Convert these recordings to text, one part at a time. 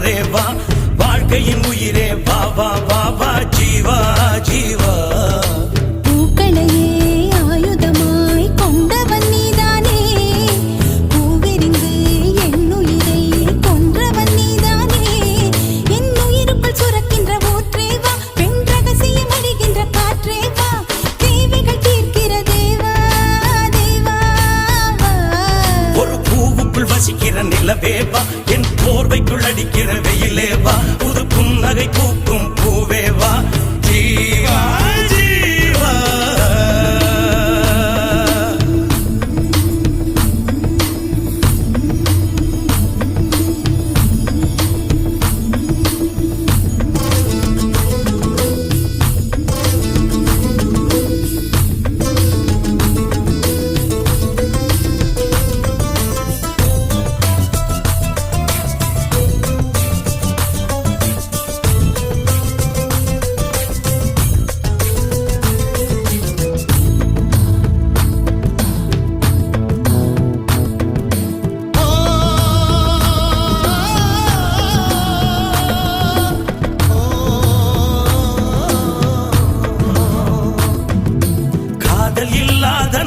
மலரே வா, வாழ்க்கையின் உயிரே வா வா வா வா, ஜீவா ஜீவா. பூக்களையே ஆயுதமாய் கொண்டவன் நீதானே, பூவெறிந்து என் உயிரை கொன்றவன் நீதானே. என் உயிருக்குள் சுரக்கின்ற ஊற்றே வா, பெண் ரகசியம் அறிகின்ற காற்றே வா, தேவைகள் தீர்க்கிற தேவா தேவா. ஒரு பூவுக்குள் வசிக்கிற நிலவே வா, என் போர்வைக்குள் அடிக்கிற வெயிலே வா, புது புன்னகை பூக்கும் பூவே வா, ஜீவா ஜீவா.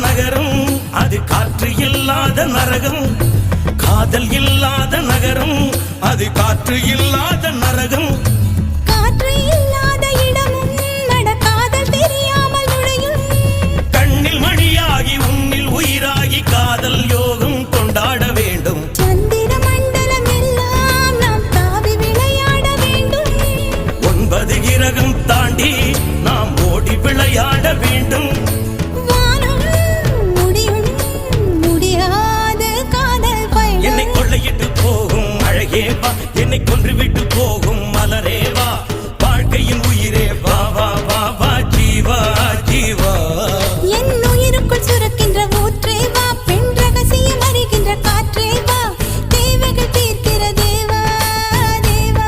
நகரம் அது காற்று இல்லாத நரகம், காதல் இல்லாத நகரம் அது காற்று இல்லாத நரகம். காற்று இல்லாத இடமும் நடக்காதல் தெரியாமல் நுழையும், கண்ணில் மணியாகி உன்னில் உயிராகி காதல் யோகம் கொண்டாட வேண்டும். சந்திர மண்டலம் எல்லாம் நாம் தாவி விளையாட வேண்டும், 9 கிரகம் தாண்டி நாம் ஓடி விளையாட வேண்டும். என்னை கொள்ளையிட்டு போகும் அழகே வா, என்னை கொன்று விட்டு போகும் மலரே வா, வாழ்க்கையின் உயிரே வா வா வா வா, ஜீவா ஜீவா. என் உயிருக்குள் சுரக்கின்ற ஊற்றே வா, பெண் ரகசியம் அறிகின்ற காற்றே வா, தேவைகள் தீர்க்கிற தேவா தேவா.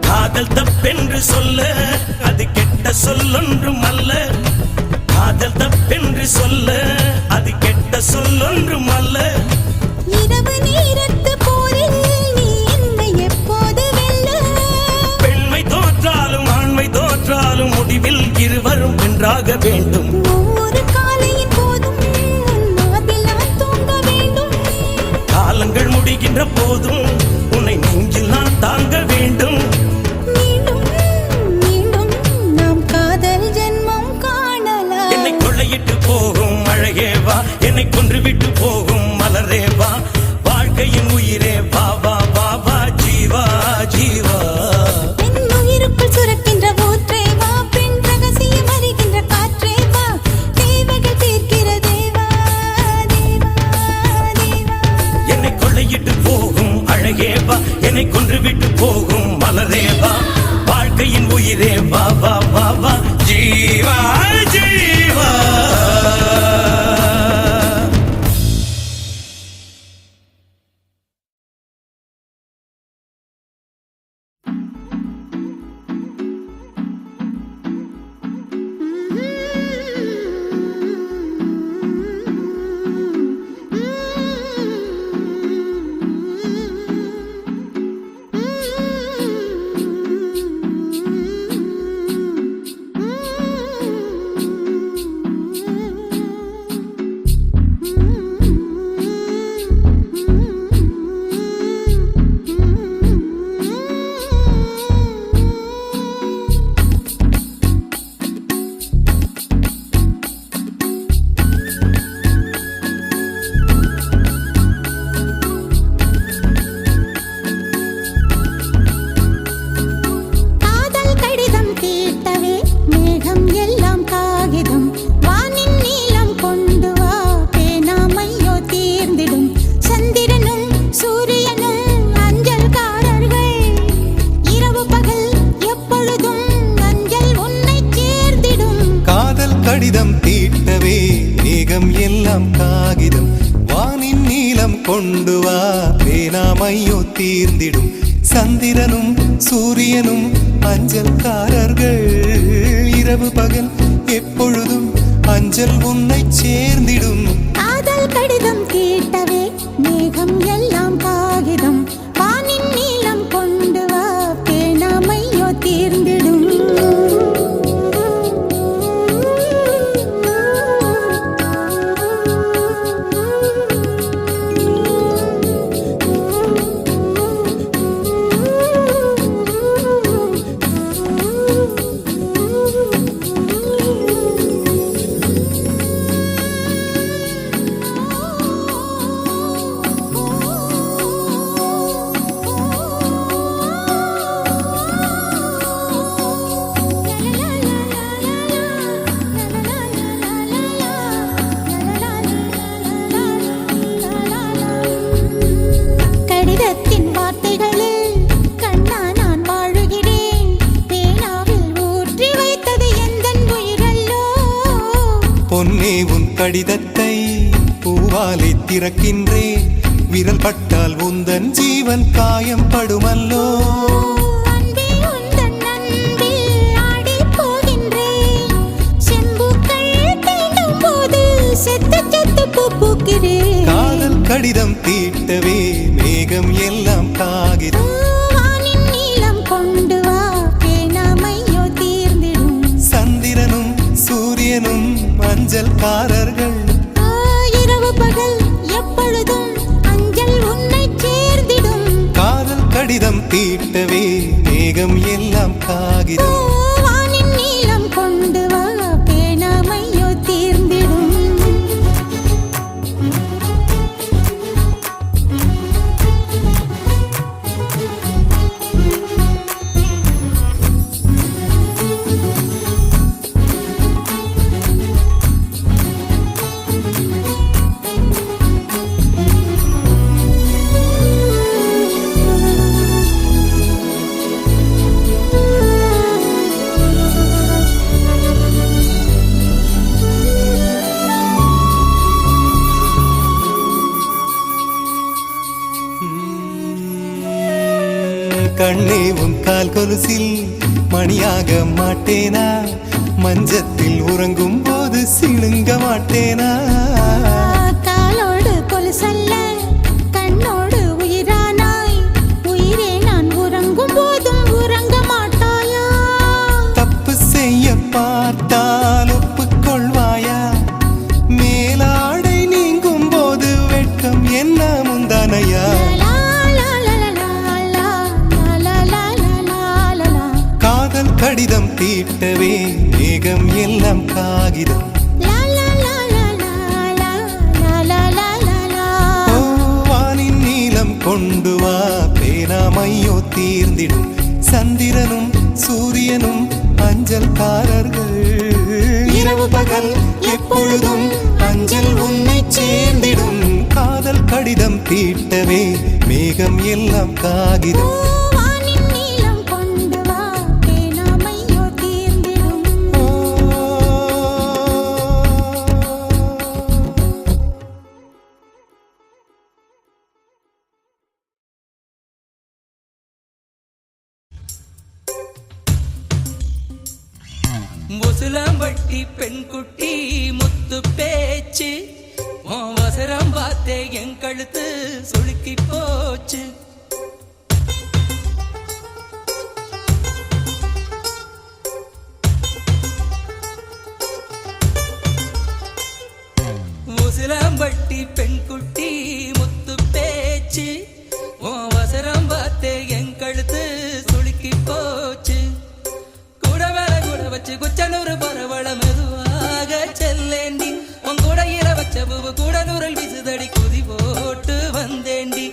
காதல் தப்பென்று சொல்ல அது கெட்ட சொல்லொன்றும் அல்ல, காதல் தப்பென்று சொல்ல அது கெட்ட சொல்லொன்றும் அல்ல. இரவு நேரத்து போரில் நீ என்னை எப்போது வெல்ல, பெண்மை தோற்றாலும் ஆண்மை தோற்றாலும் முடிவில் இருவரும் வென்றாக வேண்டும். ஒவ்வொரு காலையின் போதும் உன் மார்பில் நான் தூங்க வேண்டும், காலங்கள் முடிகின்ற போதும் உன்னை நெஞ்சில் நான் தாங்க வேண்டும். மீண்டும் மீண்டும் நாம் காதல் ஜென்மம் காணலாம். என்னை கொள்ளையிட்டு போகும் அழகே வா, என்னை கொன்று விட்டு போகும் மலரே வா, வாழ்க்கையின் உயிரே வா வா வா வா, ஜீவா ஜீவா. என் உயிருக்குள் சுரக்கின்ற ஊற்றே வா, பெண் ரகசியம் அறிகின்ற காற்றே வா, தேவைகள் தீர்க்கிற தேவா தேவா தேவா. என்னை கொள்ளையிட்டு போகும் அழகே வா, என்னை கொன்று விட்டு போகும் மலரே வா, வாழ்க்கையின் உயிரே வா வா வா வா, ஜீவா ஜீவா. கொண்டு வா பேனாமையோ தீர்ந்திடும் சந்திரனும் சூரியனும் அஞ்சல்காரர்கள் இரவு பகல் எப்பொழுதும் அஞ்சல் உன்னை சேர்ந்திடும் காதல் கடிதம் கேட்டவே மேகம் எல்லாம் காகிதம் வானின் நீளம் கொண்டு வா பேனாமையோ தீர்ந்திடும் கடிதத்தின் வார்த்தைகளில் கண்ணா நான் வாழுகிறேன் பேனாவில் ஊற்றி வைத்தது எந்தன் உயிரல்லோ பொன்னே உன் கடிதத்தை பூவாலை திறக்கின்றேன் விரல் பட்டால் உந்தன் ஜீவன் காயம் படுமல்லோ அன்பே உந்தன் அன்பில் ஆடிப் போகின்றேன் செம்புக்கள் தீண்டும் போது செத்து செத்து பூக்கிறேன் காதல் கடிதம் தீட்டவே மேகம் எல்லாம் காகிதம் வானின் நீளம் கொண்டு வா பேனாமையோ தீர்ந்திடும் சந்திரனும் சூரியனும் அஞ்சல்காரர்கள் இரவு பகல் எப்பொழுதும் அஞ்சல் உன்னை சேர்ந்திடும் காதல் கடிதம் தீட்டவே மேகம் எல்லாம் காகிதம் வானின் நீளம் கொண்டு வா பேனாமையோ தீர்ந்திடும் கண்ணே உன் கால் கொலுசில் மணியாக மாட்டேனா மஞ்சத்தில் உறங்கும் போது சிணுங்க மாட்டேனா காலோடு கொலுசல்ல கண்ணோடு உயிரானாய் உயிரே நான் உறங்கும் போதும் உறங்க மாட்டாயா தப்பு செய்ய பார்த்தால் ஒப்புக்கொள்வாயா மேலாடை நீங்கும் போது வெட்கம் என்ன முந்தானையா காதல் கடிதம் தீட்டவே மேகம் எல்லாம் காகிதம் ஓ, வானின் நீளம் கொண்டு வா பேனாமையோ தீர்ந்திடும் சந்திரனும் சூரியனும் அஞ்சல்காரர்கள் இரவு பகல் எப்பொழுதும் அஞ்சல் உன்னை சேர்ந்திடும் காதல் கடிதம் தீட்டவே மேகம் எல்லாம் காகிதம் வானின் நீளம் கொண்டு வா பேனாமையோ தீர்ந்திடும் முசுலம்பட்டி பெண்குட்டி முத்து பேச்சு உன் வசரம் பார்த்தே என் கழுத்து சுளுக்கி போச்சு முசுலம்பட்டி பெண்குட்டி முத்து பேச்சு உன் வசரம் பார்த்தே என் கழுத்து சுளுக்கி போச்சு கூட மேல கூட வச்சு குச்சனூறு பரவள மெதுவாக செல்லேண்டி உன் கூட இர வச்ச பூவு கூட நூறல் விசுதடி குதி போட்டு வந்தேண்டி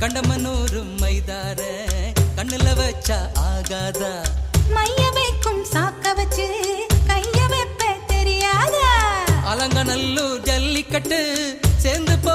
கண்டமனூரு மைதார கண்ணுல வச்சா ஆகாதா மைய வைக்கும் சாக்க வச்சு கைய வைப்ப தெரியாதா அலங்கநல்லூர் ஜல்லிக்கட்டு சேர்ந்து போ